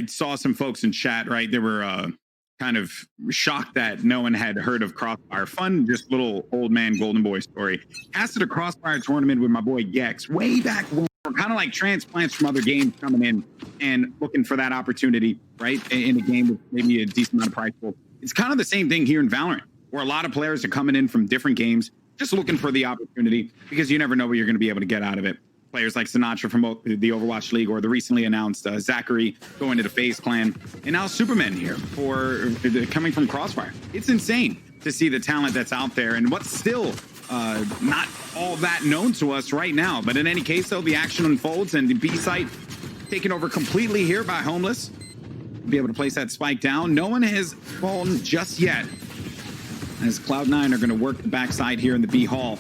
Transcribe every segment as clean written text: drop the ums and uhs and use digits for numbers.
I saw some folks in chat, right? They were kind of shocked that no one had heard of Crossfire. Fun, just little old man golden boy story. Casted a Crossfire tournament with my boy Gex way back when. Kind of like transplants from other games coming in and looking for that opportunity, right? In a game with maybe a decent amount of prize pool. It's kind of the same thing here in Valorant, where a lot of players are coming in from different games, just looking for the opportunity because you never know what you're going to be able to get out of it. Players like Sinatraa from the Overwatch League, or the recently announced Zachary going to the FaZe clan, and now Superman here for coming from Crossfire. It's insane to see the talent that's out there and what's still not all that known to us right now. But in any case, though, the action unfolds and the B site taken over completely here by Homeless. Be able to place that spike down. No one has fallen just yet, as Cloud9 are going to work the backside here in the B hall.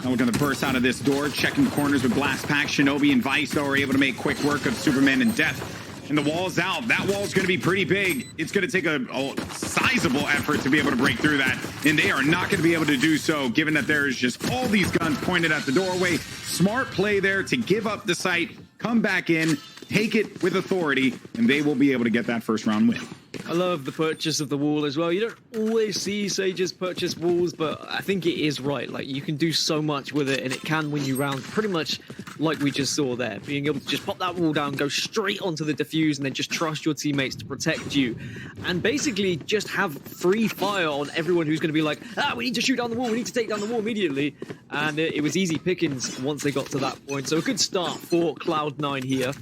Now we're going to burst out of this door, checking the corners with Blast Pack. Shinobi and Vice, though, are able to make quick work of Superman and Death. And the wall's out. That wall's going to be pretty big. It's going to take a sizable effort to be able to break through that. And they are not going to be able to do so, given that there's just all these guns pointed at the doorway. Smart play there to give up the site, come back in, take it with authority, and they will be able to get that first round win. I love the purchase of the wall as well. You don't always see Sages purchase walls, but I think it is right. Like, you can do so much with it, and it can win you rounds pretty much like we just saw there. Being able to just pop that wall down, go straight onto the defuse, and then just trust your teammates to protect you. And basically just have free fire on everyone who's going to be like, we need to shoot down the wall, we need to take down the wall immediately. And it was easy pickings once they got to that point. So a good start for Cloud9 here.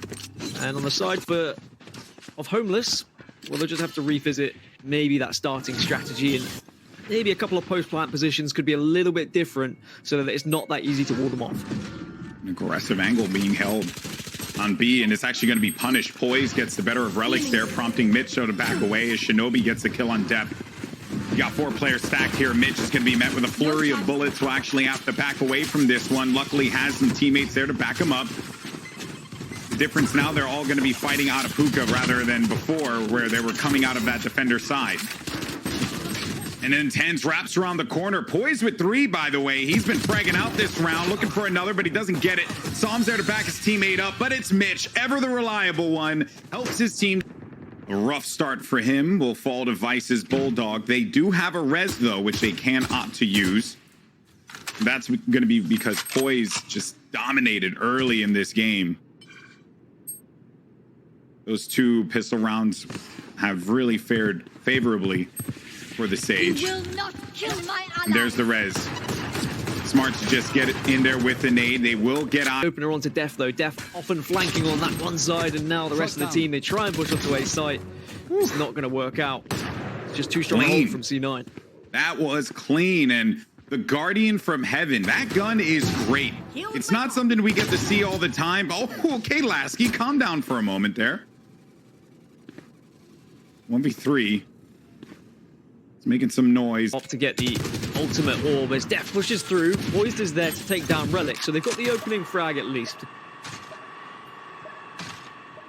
And on the side of Homeless, well, they'll just have to revisit maybe that starting strategy, and maybe a couple of post-plant positions could be a little bit different so that it's not that easy to wall them off. An aggressive angle being held on B, and it's actually going to be punished. Poise gets the better of Relyks there, prompting Mitch to back away as Shinobi gets the kill on depth. You got 4 players stacked here. Mitch is going to be met with a flurry of bullets, will actually have to back away from this one. Luckily has some teammates there to back him up. The difference now, they're all going to be fighting out of hookah rather than before, where they were coming out of that defender side. And then TenZ wraps around the corner. Poise with 3, by the way. He's been fragging out this round, looking for another, but he doesn't get it. Psalm's there to back his teammate up, but it's Mitch, ever the reliable one. Helps his team. A rough start for him will fall to Vice's Bulldog. They do have a res, though, which they can opt to use. That's going to be because Poise just dominated early in this game. Those 2 pistol rounds have really fared favorably for the Sage. You will not kill my ally. And there's the res. Smart to just get it in there with the nade. They will get on. Opener onto Def, though. Def often flanking on that one side, and now the rest of the team, they try and push onto A site. It's not going to work out. It's just too strong a hold from C9. That was clean, and the Guardian from Heaven, that gun is great. It's not something we get to see all the time. Oh, okay, Lasky, calm down for a moment there. 1v3. It's making some noise. Off to get the ultimate orb as Def pushes through. Poised is there to take down Relyks, so they've got the opening frag at least.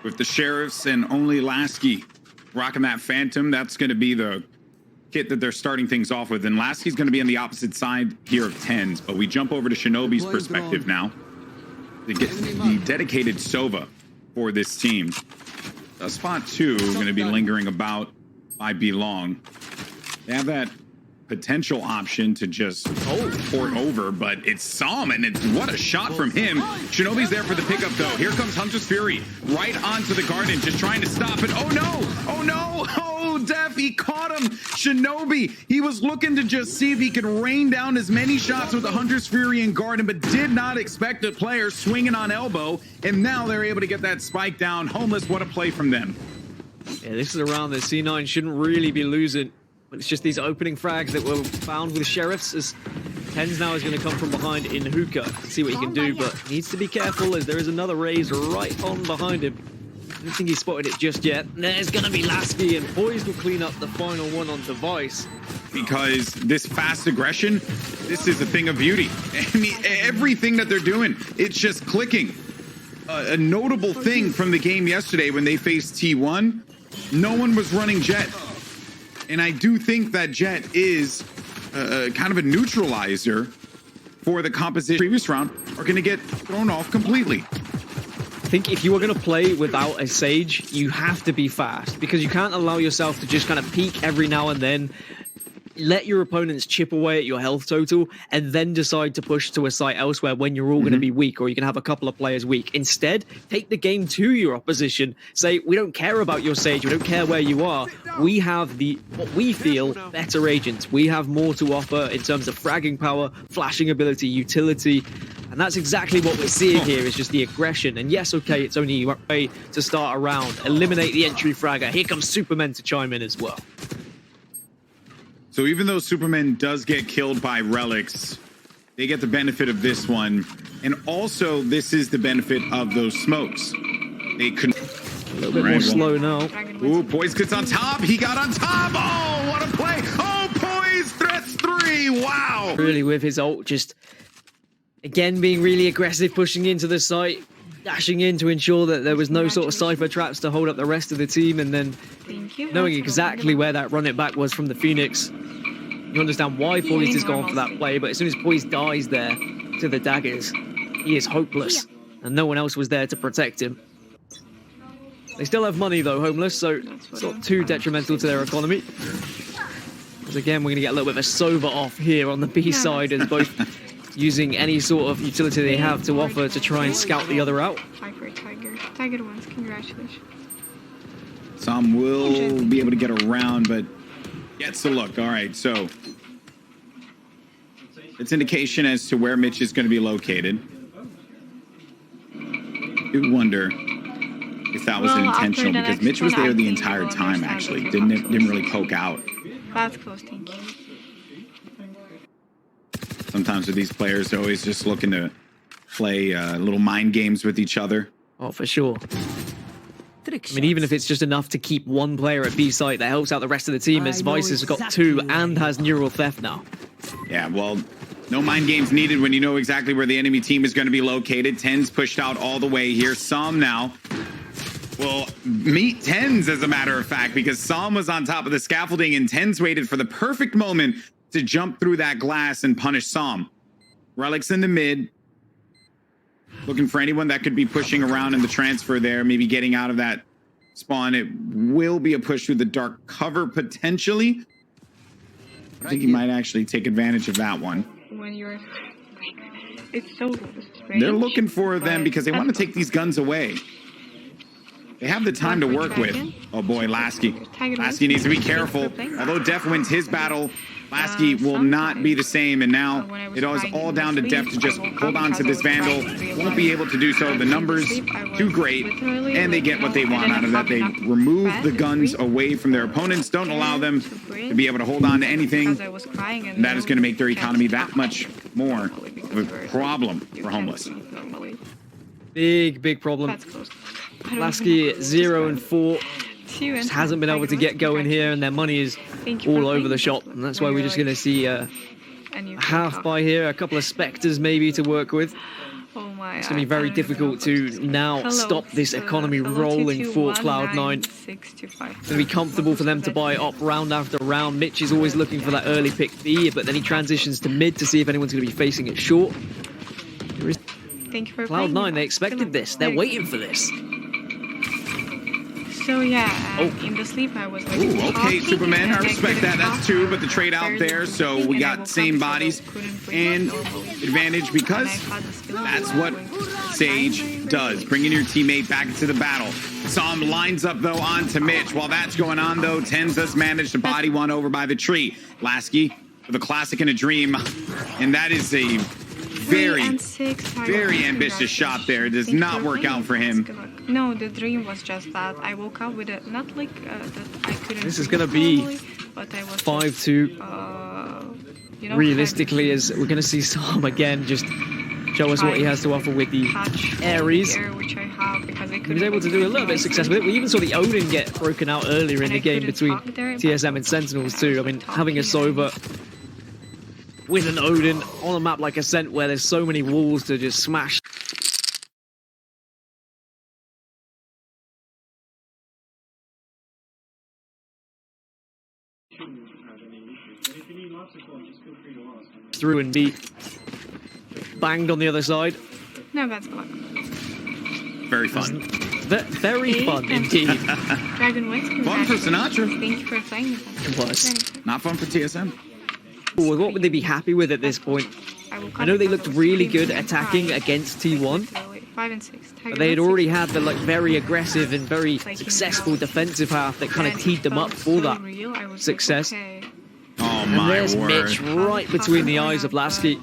With the Sheriffs and only Lasky rocking that Phantom, that's going to be the kit that they're starting things off with. And Lasky's going to be on the opposite side here of TenZ, but we jump over to Shinobi's perspective now. They get the dedicated Sova for this team. Spot 2 going to be lingering about by Belong. They have that potential option to just port over, but it's Psalm, and it's what a shot from him. Shinobi's there for the pickup, though. Here comes Hunter's Fury right onto the Garden, just trying to stop it. Oh no! Oh no! Oh, Def, he caught him. Shinobi, he was looking to just see if he could rain down as many shots with the Hunter's Fury and Garden, but did not expect a player swinging on elbow, and now they're able to get that spike down. Homeless, what a play from them. Yeah, this is a round that C9 shouldn't really be losing. But it's just these opening frags that were found with Sheriffs, as TenZ now is going to come from behind in hookah. See what he can do, but needs to be careful as there is another raise right on behind him. I don't think he spotted it just yet. There's going to be Lasky, and Poise will clean up the final one on device. Because this fast aggression, this is a thing of beauty. I mean, everything that they're doing, it's just clicking. A notable thing from the game yesterday when they faced T1, no one was running Jet. And I do think that Jet is kind of a neutralizer for the composition. Previous round are going to get thrown off completely. I think if you are going to play without a Sage, you have to be fast, because you can't allow yourself to just kind of peek every now and then, let your opponents chip away at your health total, and then decide to push to a site elsewhere when you're all going to be weak, or you can have a couple of players weak. Instead, take the game to your opposition. Say, we don't care about your Sage, we don't care where you are. We have what we feel, better agents. We have more to offer in terms of fragging power, flashing ability, utility. And that's exactly what we're seeing here, is just the aggression. And yes, okay, it's only a way to start a round. Eliminate the entry fragger. Here comes Superman to chime in as well. So even though Superman does get killed by Relyks, they get the benefit of this one. And also, this is the benefit of those smokes. They couldn't... A little bit more slow now. Ooh, Poise gets on top. He got on top. Oh, what a play. Oh, Poise threats 3. Wow. Really with his ult, just again being really aggressive, pushing into the site, dashing in to ensure that there was no sort of cypher traps to hold up the rest of the team, and then knowing exactly where that run it back was from the Phoenix. You understand why Poise is going for that play, but as soon as Poise dies there to the daggers, he is hopeless, and no one else was there to protect him. They still have money though, Homeless, so it's not too detrimental to their economy. Because again, we're going to get a little bit of a sober off here on the B side, as both using any sort of utility they have to offer to try and scout the other out. Tiger wins, congratulations. Some will be able to get around, but gets the look. All right, so it's indication as to where Mitch is going to be located. I wonder if that was intentional, because Mitch was there the entire time, actually. Didn't really poke out. That's close, thank you. Sometimes with these players, they're always just looking to play little mind games with each other. Oh, for sure. I mean, even if it's just enough to keep one player at B site, that helps out the rest of the team, as Vice has got 2 and has neural theft now. Yeah, well, no mind games needed when you know exactly where the enemy team is going to be located. TenZ pushed out all the way here. Som now will meet TenZ, as a matter of fact, because Som was on top of the scaffolding and TenZ waited for the perfect moment to jump through that glass and punish Som. Relyks in the mid, looking for anyone that could be pushing around in the transfer there, maybe getting out of that spawn. It will be a push through the dark cover, potentially. I think he might actually take advantage of that one. When you're... It's so strange. They're looking for them because they want to take these guns away. They have the time to work with. Oh boy, Lasky. Lasky needs to be careful. Although Def wins his battle, Lasky will not be the same, and now it is all down to Def to just hold on to this Vandal. Won't be able to do so. The numbers too great, and they get what they want out of that. They remove the guns away from their opponents, don't allow them to be able to hold on to anything, and that is going to make their economy that much more of a problem for Homeless. Big problem. Lasky 0 and 4. Just hasn't been able to get going here, and their money is all over the shop, and that's why we're just going to see a half by here, a couple of Spectres maybe to work with. It's going to be very difficult to now stop this economy rolling for Cloud9. It's going to be comfortable for them to buy up round after round. Mitch is always looking for that early pick B, but then he transitions to mid to see if anyone's going to be facing it short. Cloud9, they expected this. They're waiting for this. So yeah, in the sleep I was like, ooh, okay, Superman, I respect that. That's 2, but the trade out there, so we got same bodies and advantage, because that's what Sage does, bringing your teammate back into the battle. Som lines up though onto Mitch. While that's going on though, TenZ does manage to body one over by the tree. Lasky with a classic and a dream, and that is a very ambitious shot there. It does not work out for him. No, the dream was just that I woke up with it, not like that I couldn't. This is going to be 5-2. You know, realistically, as we're going to see Som again just show us what he has to offer with the Ares. He was able to do a little bit of success with it. We even saw the Odin get broken out earlier in the game between TSM and Sentinels too. I mean, having a Sova with an Odin on a map like Ascent where there's so many walls to just smash. Through and beat. Banged on the other side. No, that's block. Very fun. Very fun indeed. Dragon White. Fun for Sinatraa. Thank you for playing with us. It was. Not fun for TSM. Well, what would they be happy with at this point? I know they looked really good attacking against T1, 5 and 6. but they had already had the like very aggressive and very successful defensive half that kind of teed them up for that success. Oh And my there's word. Mitch right between the eyes of Lasky.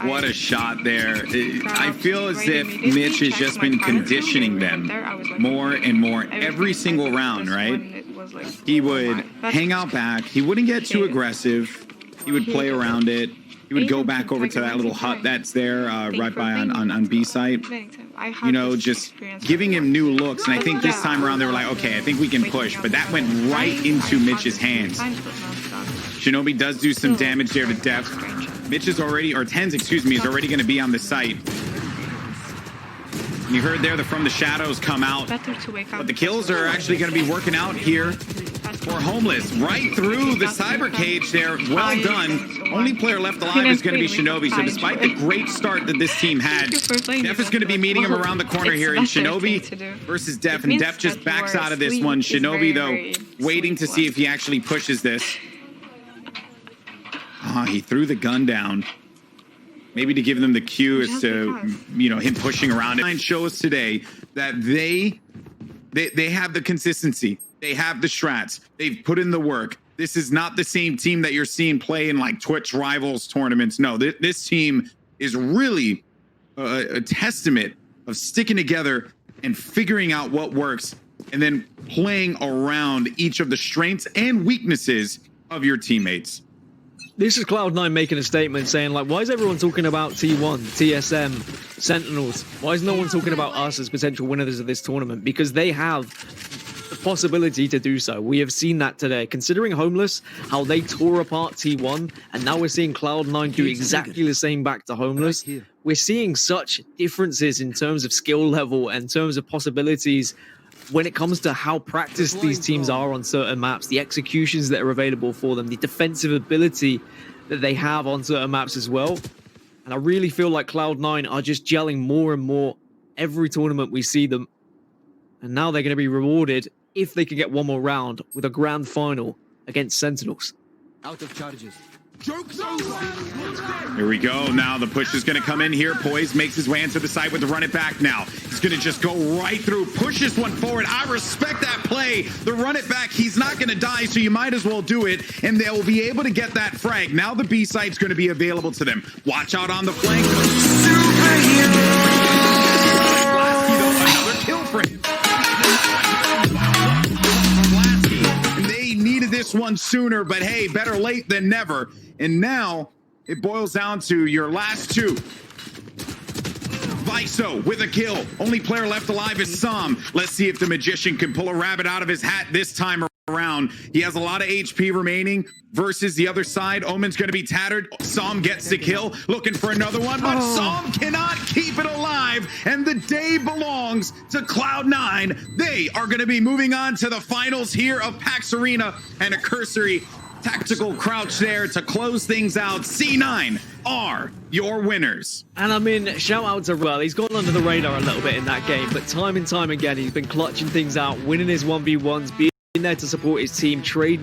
What a shot there. I feel as if Mitch has just been conditioning them more and more every single round, right? He would hang out back. He wouldn't get too aggressive. He would play around it. He would go back over to that little hut that's there right by on B site. You know, just giving him new looks. And I think this time around they were like, okay, I think we can push. But that went right into Mitch's hands. Shinobi does do some damage there to depth. Mitch is already, or TenZ, excuse me, is already going to be on the site. You heard there from the shadows come out. But the kills are actually going to be working out here for Homeless. Right through the cyber cage there. Well done. Only player left alive is going to be Shinobi. So despite the great start that this team had, Def is going to be meeting him around the corner here in Shinobi versus Def. And Def just backs out of this one. Shinobi, though, waiting to see if he actually pushes this. He threw the gun down. Maybe to give them the cue as to, you know, him pushing around. It shows today that they have the consistency. They have the strats. They've put in the work. This is not the same team that you're seeing play in like Twitch Rivals tournaments. No, this team is really a testament of sticking together and figuring out what works and then playing around each of the strengths and weaknesses of your teammates. This is Cloud9 making a statement saying, like, why is everyone talking about T1, TSM, Sentinels? Why is no one talking about us as potential winners of this tournament? Because they have the possibility to do so. We have seen that today. Considering Homeless, how they tore apart T1, and now we're seeing Cloud9 do exactly the same back to Homeless. We're seeing such differences in terms of skill level and in terms of possibilities when it comes to how practiced these teams are on certain maps, the executions that are available for them, the defensive ability that they have on certain maps as well. And I really feel like Cloud9 are just gelling more and more every tournament we see them. And now they're going to be rewarded if they can get one more round with a grand final against Sentinels. Out of charges. Joke's over. Here we go. Now the push is going to come in here. Poise makes his way into the side with the run it back now. He's going to just go right through, push this one forward. I respect that play. The run it back, he's not going to die, so you might as well do it, and they'll be able to get that frag. Now the B site's going to be available to them. Watch out on the flank. Another kill for him. They needed this one sooner, but hey, better late than never. And now it boils down to your last two. Viso with a kill. Only player left alive is Sam. Let's see if the magician can pull a rabbit out of his hat this time around. He has a lot of HP remaining versus the other side. Omen's going to be tattered. Sam gets the kill, looking for another one, but Sam cannot keep it alive, and the day belongs to Cloud9. They are going to be moving on to the finals here of PAX Arena, and a cursory tactical crouch there to close things out. C9 are your winners. And I mean, shout out to Rel. He's gone under the radar a little bit in that game, but time and time again, he's been clutching things out, winning his 1v1s, being there to support his team, trading